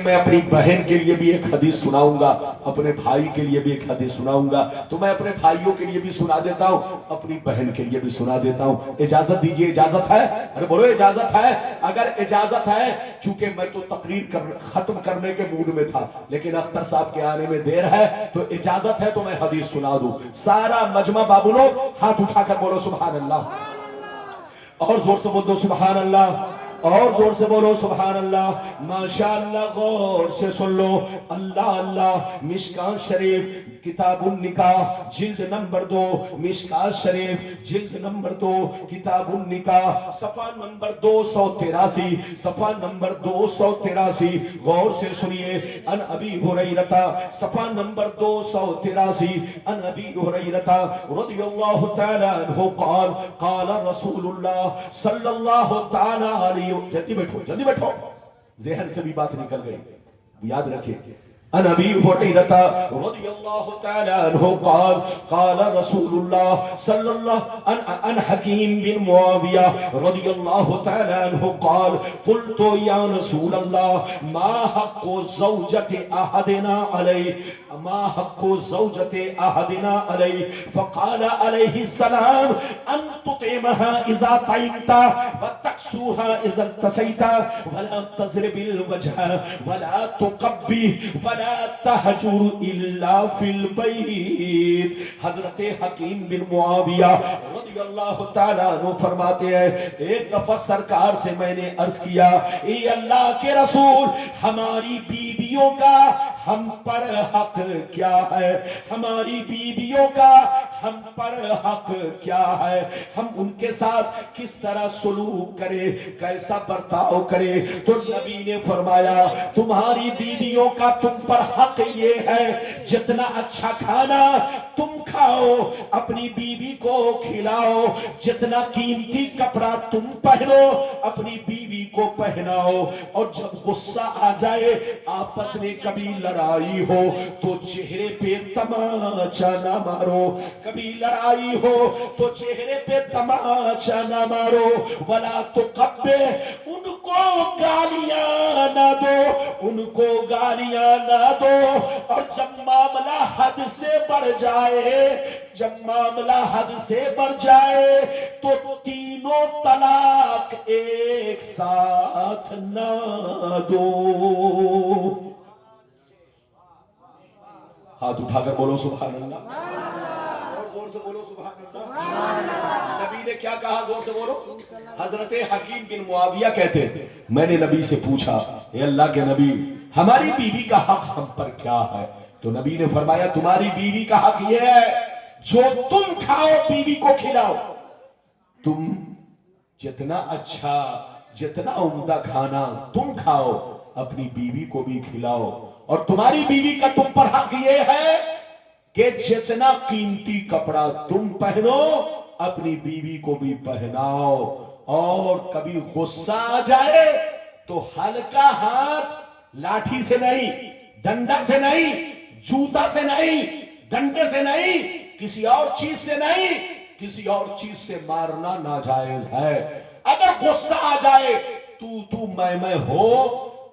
میں اپنی بہن کے لیے بھی ایک حدیث سناؤں گا، اپنے بھائی کے لیے بھی ایک حدیث سناؤں گا، تو میں اپنے بھائیوں کے لیے بھی سنا دیتا ہوں، اپنی بہن کے لیے بھی سنا دیتا ہوں۔ اجازت دیجئے، اجازت ہے؟ ارے بولو اجازت ہے؟ اگر اجازت ہے، چونکہ میں تو تقریر ختم کرنے کے موڈ میں تھا، لیکن اختر صاحب کے آنے میں دیر ہے، تو اجازت ہے تو میں حدیث سنا دوں۔ سارا مجمع بابو لوگ ہاتھ اٹھا کر بولو سبحان اللہ، اور زور سے بول دو سبحان اللہ، اور زور سے بولو سبحان اللہ۔ ماشاءاللہ، غور سے سن لو، اللہ اللہ۔ مشکاة شریف کتاب النکاح جلد نمبر 2، مشکاة شریف جلد نمبر 2 کتاب النکاح صفحہ نمبر 283، صفحہ نمبر 283، غور سے سنیے۔ ان ابی ہریرہ، صفحہ نمبر 283، ان ابی ہریرہ رضی اللہ تعالی عنہ قال قال رسول اللہ صلی اللہ تعالی علیہ وسلم۔ جلدی بیٹھو، جلدی بیٹھو، ذہن سے بھی بات نکل گئی، یاد رکھیں۔ ان ابی ہریرہ رضی اللہ تعالی عنہ قال قال رسول اللہ صلی اللہ ان حکیم بن معاویہ رضی اللہ تعالی عنہ قال قلت یا رسول اللہ ما حق زوجت احدنا علیہ، ما حق زوجت احدنا علیہ، فقال علیہ السلام ان تطعمها اذا طعمت وتكسوها اذا اغتسلت ولا تضرب الوجه ولا تقبح ولا تہجر الا فی البیت۔ حضرت حکیم بن معاویہ رضی اللہ تعالیٰ عنہ فرماتے ہیں، ایک دفعہ سرکار سے میں نے عرض کیا، اے اللہ کے رسول، ہماری بیویوں کا ہم پر حق کیا ہے؟ ہماری بیویوں کا ہم پر حق کیا ہے؟ ہم ان کے ساتھ کس طرح سلوک کرے، کیسا برتاؤ کرے؟ تو نبی نے فرمایا، تمہاری بیویوں کا تم پر حق یہ ہے، جتنا اچھا کھانا تم کھاؤ، اپنی بیوی کو کھلاؤ، جتنا قیمتی کپڑا تم پہنو، اپنی بیوی کو پہناؤ، اور جب غصہ آ جائے، آپس میں کبھی لڑائی ہو تو چہرے پہ تماچا نہ مارو، کبھی لڑائی ہو تو چہرے پہ تماچا نہ مارو، ولا تقبح، ان کو گالیاں نہ دو، ان کو گالیاں نہ دو، اور جب معاملہ حد سے بڑھ جائے، جب معاملہ حد سے بڑھ جائے تو تینوں طلاق ایک ساتھ نہ دو۔ ہاتھ اٹھا کر بولو سبحان اللہ، اور زور سے بولو سبحان اللہ۔ نبی نے کیا کہا؟ زور سے بولو۔ حضرت حکیم بن معاویہ کہتے ہیں، میں نے نبی سے پوچھا، اے اللہ کے نبی، ہماری بیوی کا حق ہم پر کیا ہے؟ تو نبی نے فرمایا، تمہاری بیوی کا حق یہ ہے، جو تم کھاؤ بیوی کو کھلاؤ، تم جتنا اچھا، جتنا عمدہ کھانا تم کھاؤ، اپنی بیوی کو بھی کھلاؤ، اور تمہاری بیوی کا تم پر حق یہ ہے کہ جتنا قیمتی کپڑا تم پہنو، اپنی بیوی کو بھی پہناؤ، اور کبھی غصہ آ جائے تو ہلکا ہاتھ، لاٹھی سے نہیں، ڈنڈا سے نہیں، جوتا سے نہیں، ڈنڈے سے نہیں، کسی اور چیز سے نہیں، کسی اور چیز سے مارنا ناجائز ہے۔ اگر غصہ آ جائے، تو میں ہو،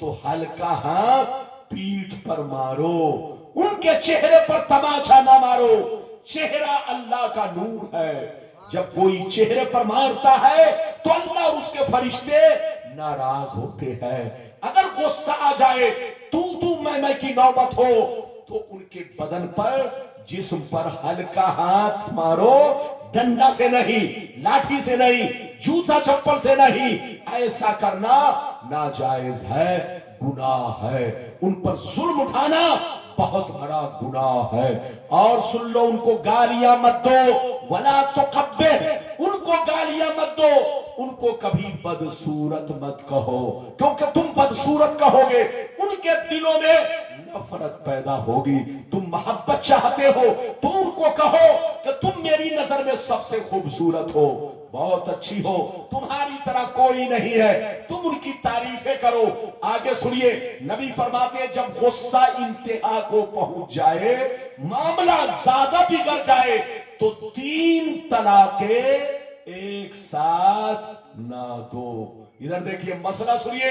تو ہلکا ہاتھ پیٹھ پر مارو، ان کے چہرے پر تماچا نہ مارو، چہرہ اللہ کا نور ہے، جب کوئی چہرے پر مارتا ہے تو اللہ اور اس کے فرشتے ناراض ہوتے ہیں۔ اگر غصہ آ جائے، تو میں کی نوبت ہو، تو ان کے بدن پر، جسم پر ہلکا ہاتھ مارو، ڈنڈا سے نہیں، لاٹھی سے نہیں، جوتا چپل سے نہیں، ایسا کرنا ناجائز ہے، گناہ ہے، ان پر ظلم اٹھانا بہت بڑا گناہ ہے۔ اور سن لو، ان کو گالیاں مت دو، ولا تقبح، ان کو گالیاں مت دو، ان کو کبھی بدصورت مت کہو، کیونکہ تم بدصورت کہو گے، ان کے دلوں میں نفرت پیدا ہوگی۔ تم محبت چاہتے ہو تو ان کو کہو کہ تم میری نظر میں سب سے خوبصورت ہو، بہت اچھی ہو، تمہاری طرح کوئی نہیں ہے، تم ان کی تعریفیں کرو۔ آگے سنیے، نبی فرماتے ہیں، جب غصہ انتہا کو پہنچ جائے، معاملہ زیادہ بگڑ جائے، تو 3 طلاقیں ایک ساتھ نہ دو۔ ادھر دیکھیے، مسئلہ سنیے،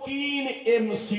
3 MC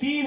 3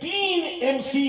3 MC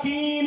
3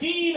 3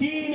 3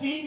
3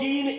3